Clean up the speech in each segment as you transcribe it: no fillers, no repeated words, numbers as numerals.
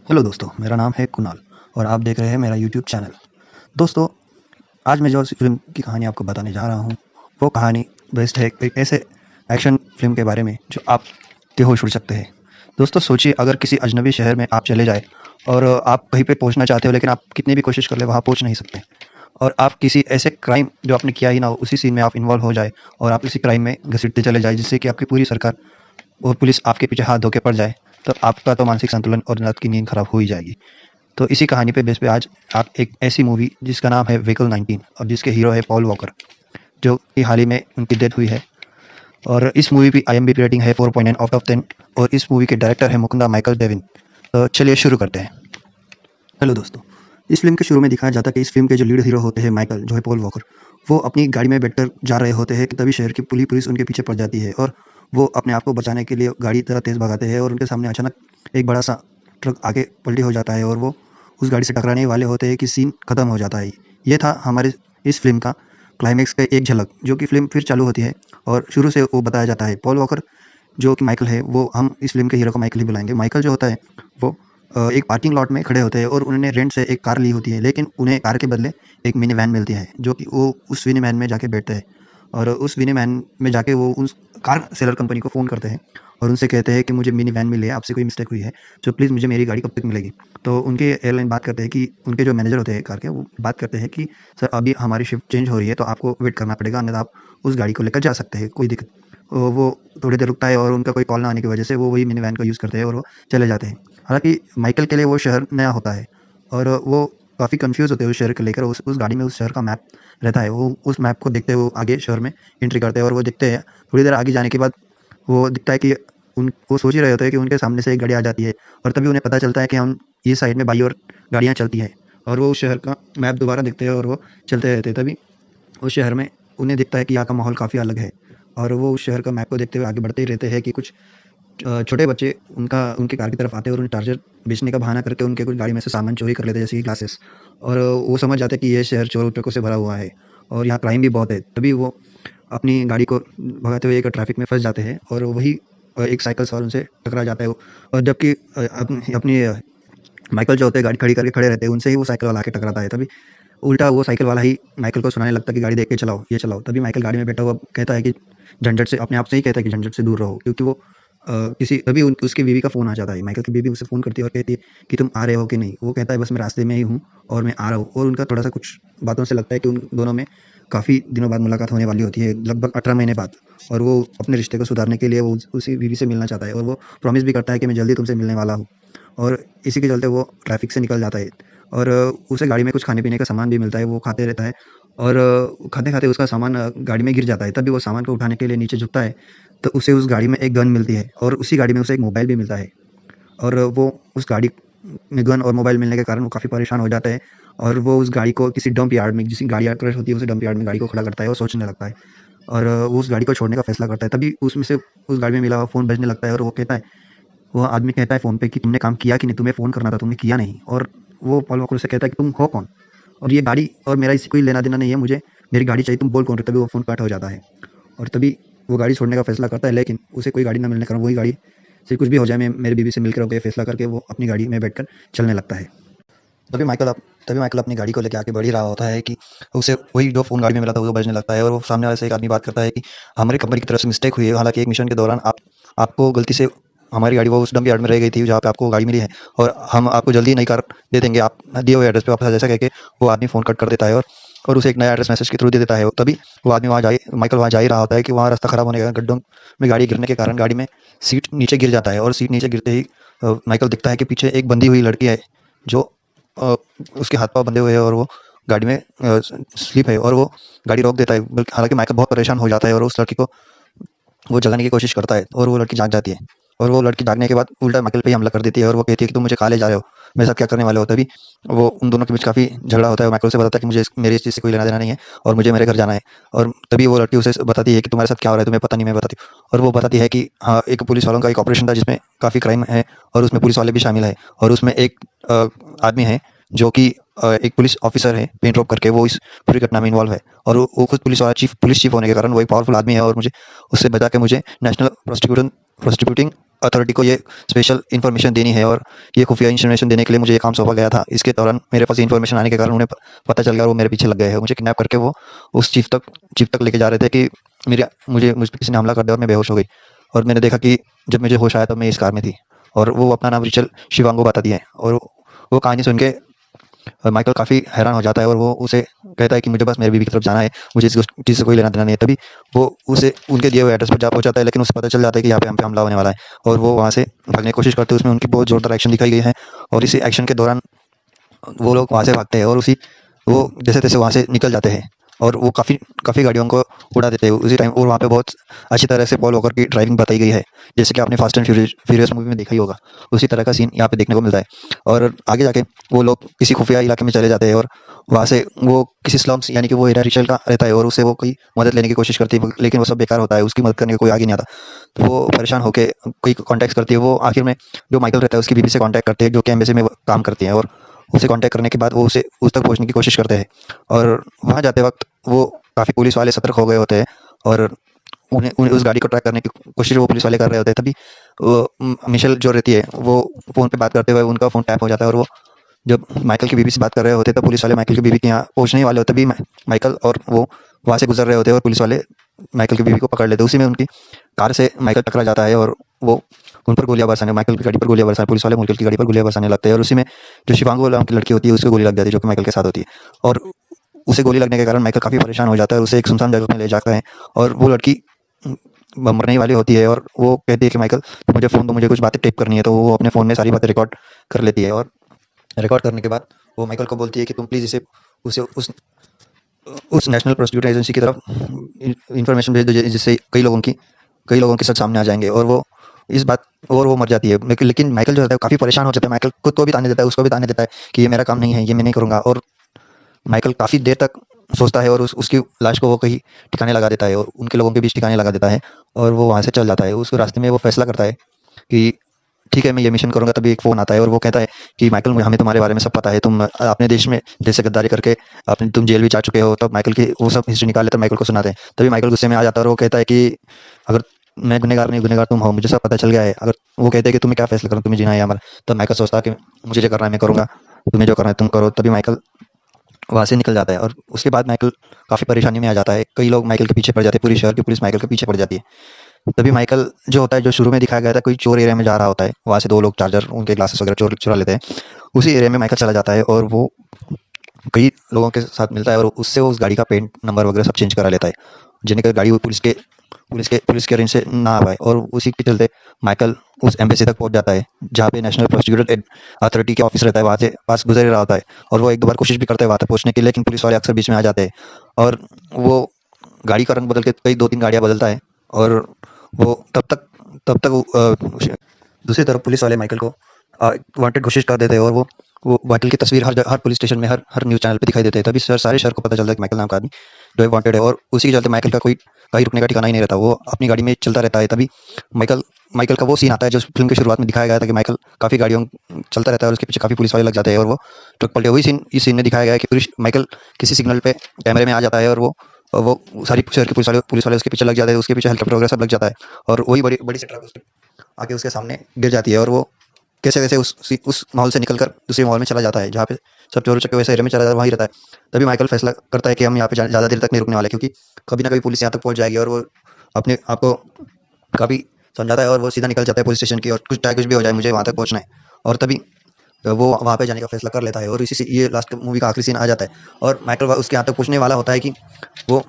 Hello दोस्तों, मेरा नाम है कुणाल और आप देख रहे हैं मेरा यूट्यूब चैनल। दोस्तों, आज मैं जो फ़िल्म की कहानी आपको बताने जा रहा हूँ, वो कहानी बेस्ड है एक ऐसे एक्शन फ़िल्म के बारे में जो आप बेहोश उड़ सकते हैं। दोस्तों सोचिए, अगर किसी अजनबी शहर में आप चले जाएँ और आप कहीं पे पहुँचना चाहते हो, लेकिन आप कितनी भी कोशिश कर लें वहाँ पहुँच नहीं सकते। और आप किसी ऐसे क्राइम जो आपने किया ही ना हो, उसी सीन में आप इन्वॉल्व हो जाए और आप इसी क्राइम में घसीटते चले जाएँ, जिससे कि आपकी पूरी सरकार और पुलिस आपके पीछे हाथ धो के पड़ जाए, तो आपका तो मानसिक संतुलन और रात की नींद खराब हो ही जाएगी। तो इसी कहानी पे बेस पे आज आप एक ऐसी मूवी जिसका नाम है व्हीकल 19 और जिसके हीरो है पॉल वॉकर, जो कि हाल ही में उनकी डेथ हुई है। और इस मूवी की IMDb रेटिंग है 4.9 आउट ऑफ 10 और इस मूवी के डायरेक्टर है मुकुंदा माइकल डेविन। तो चलिए शुरू करते हैं। हेलो दोस्तों, इस फिल्म के शुरू में दिखाया जाता है कि इस फिल्म के जो लीड हीरो होते हैं माइकल, जो है पॉल वॉकर, वो अपनी गाड़ी में बैठकर जा रहे होते हैं कि तभी शहर की पुलिस उनके पीछे पड़ जाती है और वो अपने आप को बचाने के लिए गाड़ी तरह तेज़ भगाते हैं और उनके सामने अचानक एक बड़ा सा ट्रक आगे पलटी हो जाता है और वो उस गाड़ी से टकराने वाले होते हैं कि सीन खत्म हो जाता है। ये था हमारे इस फिल्म का क्लाइमैक्स का एक झलक, जो कि फिल्म फिर चालू होती है और शुरू से वो बताया जाता है पॉल वॉकर जो कि माइकल है, वो हम इस फ़िल्म के हीरो को माइकल ही बुलाएँगे। माइकल जो होता है वो एक पार्किंग लॉट में खड़े होते हैं और उन्होंने रेंट से एक कार ली होती है, लेकिन उन्हें कार के बदले एक मिनी वैन मिलती है, जो कि वो उस मिनी वैन में जाके बैठते हैं और उस मिनी वैन में जाके वो उस कार सेलर कंपनी को फ़ोन करते हैं और उनसे कहते हैं कि मुझे मिनी वैन मिली है, आपसे कोई मिस्टेक हुई है, तो प्लीज़ मुझे मेरी गाड़ी कब तक मिलेगी? तो उनके एयरलाइन बात करते हैं कि उनके जो मैनेजर होते हैं कार के, वो बात करते हैं कि सर अभी हमारी शिफ्ट चेंज हो रही है, तो आपको वेट करना पड़ेगा, अन्यथा आप उस गाड़ी को लेकर जा सकते हैं, कोई दिक्कत। वो थोड़ी देर रुकता है और उनका कोई कॉल ना आने की वजह से वो वही मिनी वैन का यूज़ करते हैं और वो चले जाते हैं। हालाँकि माइकल के लिए वो शहर नया होता है और वो काफ़ी कन्फ्यूज़ होते हैं उस शहर को लेकर। उस गाड़ी में उस शहर का मैप रहता है। वो उस मैप को देखते हुए वो आगे शहर में एंट्री करते हैं और वो देखते हैं, थोड़ी देर आगे जाने के बाद वो दिखता है कि वो सोच ही रहे होते हैं कि उनके सामने से एक गाड़ी आ जाती है और तभी उन्हें पता चलता है कि हम ये साइड में बाईं ओर गाड़ियाँ चलती हैं और वो उस शहर का मैप दोबारा देखते हैं और वो चलते रहते हैं। तभी उस शहर में उन्हें दिखता है कि यहाँ का माहौल काफ़ी अलग है और वो उस शहर का मैप को देखते हुए आगे बढ़ते ही रहते हैं कि कुछ छोटे बच्चे उनकी कार की तरफ आते हैं और उन्हें चार्जर बेचने का बहाना करके उनके कुछ गाड़ी में से सामान चोरी कर लेते हैं, जैसे कि ग्लासेस। और वो समझ जाते हैं कि ये शहर चोरों ट्रकों से भरा हुआ है और यहाँ क्राइम भी बहुत है। तभी वो अपनी गाड़ी को भगाते हुए एक ट्रैफिक में फंस जाते हैं और वही एक साइकिल सवार उनसे टकरा जाता है। और जबकि अपनी माइकल जो होते हैं गाड़ी खड़ी करके खड़े रहते हैं, उनसे ही वो साइकिल वाला आके टकराता है। तभी उल्टा वो साइकिल वाला ही माइकल को सुनाने लगता है कि गाड़ी देख के चलाओ, ये चलाओ। तभी माइकल गाड़ी में बैठा हुआ कहता है कि झंझट से, अपने आप से ही कहता है कि झंझट से दूर रहो, क्योंकि वो किसी तभी उसकी बीवी का फ़ोन आ जाता है। माइकल की बीवी उसे फ़ोन करती है और कहती है कि तुम आ रहे हो कि नहीं? वो कहता है बस मैं रास्ते में ही हूँ और मैं आ रहा हूँ। और उनका थोड़ा-सा कुछ बातों से लगता है कि उन दोनों में काफ़ी दिनों बाद मुलाकात होने वाली होती है, लगभग 18 महीने बाद। और वो अपने रिश्ते को सुधारने के लिए वो उसी बीवी से मिलना चाहता है और वो प्रॉमिस भी करता है कि मैं जल्दी तुमसे मिलने वाला हूँ। और इसी के चलते वो ट्रैफिक से निकल जाता है और उसे गाड़ी में कुछ खाने-पीने का सामान भी मिलता है, वो खाते रहता है और खाते-खाते उसका सामान गाड़ी में गिर जाता है। तभी वो सामान को उठाने के लिए नीचे झुकता है, तो उसे उस गाड़ी में एक गन मिलती है और उसी गाड़ी में उसे एक मोबाइल भी मिलता है। और वो उस गाड़ी में गन और मोबाइल मिलने के कारण वो काफ़ी परेशान हो जाता है और वो उस गाड़ी को किसी डंप यार्ड में, जिस गाड़ी क्रश होती है, उस डंप यार्ड में गाड़ी को खड़ा करता है और सोचने लगता है और वो उस गाड़ी को छोड़ने का फैसला करता है। तभी उसमें से उस गाड़ी में मिला हुआ फ़ोन बजने लगता है और वो आदमी कहता है फ़ोन पे कि तुमने काम किया कि नहीं? तुम्हें फ़ोन करना था, तुमने किया नहीं। और वो पॉल वॉकर उससे कहता है कि तुम हो कौन? और ये गाड़ी और मेरा इससे कोई लेना-देना नहीं है, मुझे मेरी गाड़ी चाहिए, तुम बोल कौन रहे हो? तभी वो फ़ोन कट हो जाता है और तभी वो गाड़ी छोड़ने का फैसला करता है, लेकिन उसे कोई गाड़ी ना मिलने के कारण वही गाड़ी से कुछ भी हो जाए, मैं मेरी बीवी से मिलकर रहूँगा, ये फैसला करके वो अपनी गाड़ी में बैठकर चलने लगता है। तभी माइकल तभी माइकल अपनी गाड़ी को लेके आगे बढ़ ही रहा होता है कि उसे वही जो फ़ोन गाड़ी में मिला था वो बजने लगता है और वो सामने वाले से एक आदमी बात करता है कि हमारी कंपनी की तरफ से मिस्टेक हुई है। हालाँकि एक मिशन के दौरान आपको गलती से हमारी गाड़ी वो उस डंप यार्ड में रह गई थी जहाँ पे आपको गाड़ी मिली है और हम आपको जल्दी नई कार दे देंगे, आप दिए हुए एड्रेस पे वापस आ जाए। ऐसा कह के वो आदमी फ़ोन कट कर देता है और उसे एक नया एड्रेस मैसेज के थ्रू दे देता है। तभी वो आदमी माइकल वहाँ जा ही रहा होता है कि वहाँ रास्ता ख़राब होने के कारण, गड्ढों में गाड़ी गिरने के कारण गाड़ी में सीट नीचे गिर जाता है और सीट नीचे गिरते ही माइकल दिखता है कि पीछे एक बंधी हुई लड़की है, जो अ, उसके हाथ-पाँव बंधे हुए हैं और वो गाड़ी में स्लीप है और वो गाड़ी रोक देता है। बल्कि हालाँकि माइकल बहुत परेशान हो जाता है और उस लड़की को वो जगाने की कोशिश करता है और वो लड़की जाग जाती है। और वो लड़की जागने के बाद उल्टा माइकल पे ही हमला कर देती है और वो कहती है कि तुम मुझे कहाँ ले जा रहे हो? मेरे साथ क्या करने वाले हो? तभी वो उन दोनों के बीच काफ़ी झगड़ा होता है और माइकल उसे बताता है कि मेरे इस चीज़ से कोई लेना-देना नहीं है और मुझे मेरे घर जाना है। और तभी वो लड़की उसे बताती है कि तुम्हारे साथ क्या हो रहा है? तुम्हें पता नहीं, मैं बताती हूँ। और वो बताती है कि हाँ, एक पुलिस वालों का एक ऑपरेशन था जिसमें काफ़ी क्राइम है और उसमें पुलिस वाले भी शामिल हैं और उसमें एक आदमी है जो कि एक पुलिस ऑफिसर है, पेंट रॉब करके, वो इस पूरी घटना में इन्वॉल्व है और वो खुद पुलिस चीफ होने के कारण वो एक पावरफुल आदमी है और मुझे उससे बचा के मुझे नेशनल प्रोसिक्यूटिंग अथॉरिटी को ये स्पेशल इन्फॉर्मेशन देनी है और ये खुफिया इन्फॉर्मेशन देने के लिए मुझे ये काम सौंपा गया था। इसके दौरान मेरे पास इन्फॉर्मेशन आने के कारण उन्हें पता चल गया और वो मेरे पीछे लग गए हैं। मुझे किडनैप करके वो उस चीफ तक लेके जा रहे थे कि मुझ पर किसी ने हमला कर दिया और मैं बेहोश हो गई। और मैंने देखा कि जब मुझे होश आया तब मैं इस कार में थी और वो अपना नाम रिचल शिवांगो बताती है। और वो कहानी सुन के माइकल काफ़ी हैरान हो जाता है और वो उसे कहता है कि मुझे बस मेरी बीवी की तरफ जाना है, मुझे इस चीज़ से कोई लेना देना नहीं है। तभी वो उसे उनके दिए हुए एड्रेस पर जा पहुंचाता है, लेकिन उसे पता चल जाता है कि यहाँ पे हम पे हमला होने वाला है और वो वहाँ से भागने की कोशिश करते हैं। उसमें उनकी बहुत ज़ोरदार एक्शन दिखाई गई है और इसी एक्शन के दौरान वो लोग वहाँ से भागते हैं और वो जैसे तैसे वहाँ से निकल जाते हैं और वो काफ़ी काफ़ी गाड़ियों को उड़ा देते हैं उसी टाइम। और वहाँ पे बहुत अच्छी तरह से पॉल वॉकर की ड्राइविंग बताई गई है, जैसे कि आपने फास्ट एंड फ्यूरियस मूवी में देखा ही होगा। उसी तरह का सीन यहाँ पे देखने को मिलता है। और आगे जाके वो लोग किसी खुफिया इलाके में चले जाते हैं और वहाँ से वो किसी स्लम्स यानी कि वो एरिया रिचल का रहता है और उससे वो कोई मदद लेने की कोशिश करती है, लेकिन वो सब बेकार होता है, उसकी मदद करने का कोई आगे नहीं आता। तो वो परेशान होकर कोई कॉन्टैक्ट करती है। वो आखिर में जो माइकल रहता है उसकी बीवी से कॉन्टैक्ट करते हैं, जो कि एम्बेसी में काम करती है। और उसे कांटेक्ट करने के बाद वो उसे उस तक पहुंचने की कोशिश करते हैं और वहां जाते वक्त वो काफ़ी पुलिस वाले सतर्क हो गए होते हैं और उन्हें उस गाड़ी को ट्रैक करने की कोशिश वो पुलिस वाले कर रहे होते हैं। तभी मिशेल जो रहती है वो फ़ोन पे बात करते हुए उनका फ़ोन टैप हो जाता है और वो जब माइकल की बीवी से बात कर रहे होते तब पुलिस वाले माइकल की बीवी के यहाँ पहुंचने ही वाले होते, तभी माइकल और वो वहाँ से गुजर रहे होते हैं और पुलिस वाले माइकल की बीवी को पकड़ लेते हैं। उसी में उनकी कार से माइकल टकरा जाता है और वो उन पर गोलियां बरसाने, माइकल की गाड़ी पर गोलियां बरसाने, पुलिस वाले माइकल की गाड़ी पर गोलियां बरसाने लगते हैं। और उसी में जो शिवांगो नाम की लड़की होती है उसको गोली लग जाती है, जो कि माइकल के साथ होती है। और उसे गोली लगने के कारण माइकल काफ़ी परेशान हो जाता है और उसे एक सुनसान जगह में ले जाता है और वो लड़की मरने ही वाली होती है और वो कहती है कि माइकल मुझे फ़ोन दो, मुझे कुछ बातें टेप करनी है। तो वो अपने फ़ोन में सारी बातें रिकॉर्ड कर लेती है और रिकॉर्ड करने के बाद वो माइकल को बोलती है कि तुम प्लीज़ इसे उसे उस नेशनल प्रोसिक्यूटर एजेंसी की तरफ इन्फॉर्मेशन भेज दो, जिससे कई लोगों के सच सामने आ जाएंगे। और वो इस बात और वो मर जाती है। लेकिन माइकल जो होता है काफ़ी परेशान हो जाता है। माइकल खुद को भी ताने देता है, उसको भी ताने देता है कि ये मेरा काम नहीं है, ये मैं नहीं करूँगा। और माइकल काफ़ी देर तक सोचता है और उसकी लाश को वो कहीं ठिकाने लगा देता है और उनके लोगों के बीच ठिकाने लगा देता है और वो वहाँ से चल जाता है। उस रास्ते में वो फैसला करता है कि ठीक है मैं ये मिशन करूँगा। तभी एक फ़ोन आता है और वो कहता है कि माइकल हमें तुम्हारे बारे में सब पता है, तुम अपने देश से गद्दारी करके तुम जेल भी जा चुके हो। तब माइकल की वो सब हिस्ट्री निकाल लेते, माइकल को सुनाते हैं। तभी माइकल गुस्से में आ जाता है और वो कहता है कि अगर मैं गुनहगार नहीं, गुनहगार तुम हो, मुझे सब पता चल गया है। अगर वो कहते हैं कि तुम्हें क्या फैसला करूँ, तुम्हें जीना है या मरना। तब माइकल सोचता है कि मुझे जो करना है मैं करूँगा, तुम्हें जो करना है तुम करो। तभी माइकल वहाँ से निकल जाता है और उसके बाद माइकल काफ़ी परेशानी में आ जाता है। कई लोग माइकल के पीछे पड़ जाते हैं, पूरी शहर की पुलिस माइकल के पीछे पड़ जाती है। तभी माइकल जो होता है, जो शुरू में दिखाया गया था, कोई चोर एरिया में जा रहा होता है, वहाँ से दो लोग चार्जर उनके ग्लासेस वगैरह चुरा लेते हैं। उसी एरिया में माइकल चला जाता है और वो कई लोगों के साथ मिलता है और उससे वो उस गाड़ी का पेंट नंबर वगैरह सब चेंज करा लेता है, जिन्हें कि गाड़ी वो पुलिस के रेंज से ना आ पाए। और उसी के चलते माइकल उस एम्बेसी तक पहुंच जाता है जहाँ पे नेशनल प्रोसिक्यूटर अथॉरिटी के ऑफिस रहता है। वहाँ से पास गुजर ही रहा होता है और वो एक दो बार कोशिश भी करता है वहाँ तक पहुँचने की, लेकिन पुलिस वाले अक्सर बीच में आ जाते हैं और वो गाड़ी का रंग बदल के कई 2-3 गाड़ियाँ बदलता है। और वो तब तक दूसरी तरफ पुलिस वाले माइकल को वांटेड घोषित कर देते हैं और वो माइकल की तस्वीर हर पुलिस स्टेशन में, हर न्यूज़ चैनल पे दिखाई देते हैं। तभी सारे शहर को पता चलता है कि माइकल नाम का आदमी जो है वांटेड है और उसी के चलते माइकल का कोई कहीं रुकने का ठिकाना ही नहीं रहता, वो अपनी गाड़ी में चलता रहता है। तभी माइकल का वो सीन आता है जो फिल्म की शुरुआत में दिखाया गया था कि माइकल काफ़ी गाड़ियों चलता रहता है और उसके पीछे काफ़ी पुलिस वाले लग जाते हैं और वो ट्रक पलटे। वही सीन इस सीन में दिखाया गया है कि माइकल किसी सिग्नल पे कैमरे में आ जाता है और वो सारी शहर के पुलिस वाले उसके पीछे लग जाते हैं, उसके पीछे हेलीकॉप्टर वगैरह सब लग जाता है और वही बड़ी बड़ी सी ट्रक आके उसके सामने गिर जाती है और वो कैसे कैसे उस माहौल से निकलकर दूसरे माहौल में चला जाता है जहाँ पे सब चोर चक्के वैसे एरिया में चला जाता है, वहीं रहता है। तभी माइकल फैसला करता है कि हम यहाँ पे ज़्यादा देर तक नहीं रुकने वाले, क्योंकि कभी ना कभी पुलिस यहाँ तक पहुँच जाएगी। और वो अपने आप को काफ़ी समझाता है और वो सीधा निकल जाता है पुलिस स्टेशन की और चाहे कुछ भी हो जाए मुझे वहाँ तक पहुँचना है। और तभी वो वहाँ पे जाने का फैसला कर लेता है और इसी से ये लास्ट मूवी का आखिरी सीन आ जाता है और माइकल उसके यहाँ तक पहुँचने वाला होता है कि वो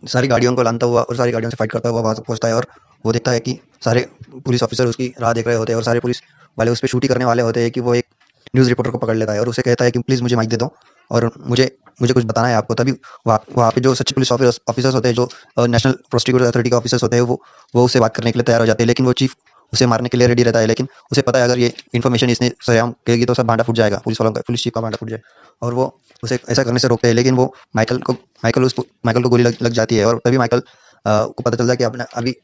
सारी गाड़ियों को लानता हुआ और सारी गाड़ियों से फाइट करता हुआ वहाँ तक पहुँचता है और वो देखता है कि सारे पुलिस ऑफिसर उसकी राह देख रहे होते हैं और सारे पुलिस वाले उस पर शूट ही करने वाले होते हैं कि वो एक न्यूज़ रिपोर्टर को पकड़ लेता है और उसे कहता है कि प्लीज़ मुझे माइक दे दो और मुझे मुझे कुछ बताना है आपको। तभी वहाँ पे जो सच्चे पुलिस ऑफिसर्स होते हैं, जो नेशनल प्रोसिक्यूटर अथॉरिटी के ऑफिसर्स होते हैं, वो उससे बात करने के लिए तैयार हो जाते हैं, लेकिन वो चीफ उसे मारने के लिए रेडी रहता है। लेकिन उसे पता है अगर ये इन्फॉर्मेशन इसने सरेआम कहेगी तो सब भांडा फूट जाएगा, पुलिस चीफ का भांडा फूट जाएगा और वो उसे ऐसा करने से रोकते हैं। लेकिन वो माइकल को गोली लग जाती है और तभी माइकल को पता चलता है कि अभी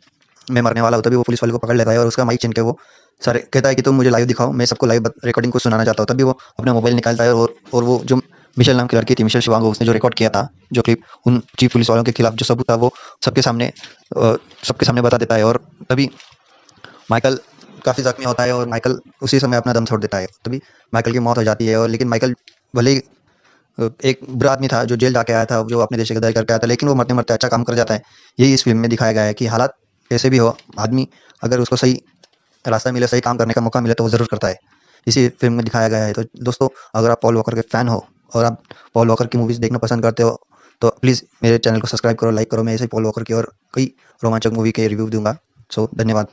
मैं मरने वाला हूँ। तभी वो पुलिस वाले को पकड़ लेता है और उसका माइक छीन के वो सारे कहता है कि तुम मुझे लाइव दिखाओ, मैं सबको लाइव रिकॉर्डिंग को सुनाना चाहता हूँ। तभी वो अपना मोबाइल निकालता है और वो जो मिशेल नाम की लड़की थी, मिशेल शिवांगो, उसने जो रिकॉर्ड किया था जो क्लिप उन चीफ पुलिस वालों के खिलाफ जो सबूत था वो सबके सामने बता देता है। और तभी माइकल काफ़ी ज़ख्मी होता है और माइकल उसी समय अपना दम छोड़ देता है, तभी माइकल की मौत हो जाती है। और लेकिन माइकल भले ही एक बुरा आदमी था जो जेल जाके आया था, जो अपने देश की गद्दारी करके आया था, लेकिन वो मरते-मरते अच्छा काम कर जाता है। यही इस फ़िल्म में दिखाया गया है कि हालात कैसे भी हो, आदमी अगर उसको सही रास्ता मिले, सही काम करने का मौका मिले तो वो ज़रूर करता है। इसी फ़िल्म में दिखाया गया है। तो दोस्तों, अगर आप पॉल वॉकर के फ़ैन हो और आप पॉल वॉकर की मूवीज़ देखना पसंद करते हो, तो प्लीज़ मेरे चैनल को सब्सक्राइब करो, लाइक करो। मैं ऐसे ही पॉल वॉकर की और कई रोमांचक मूवी के रिव्यू दूँगा। सो धन्यवाद।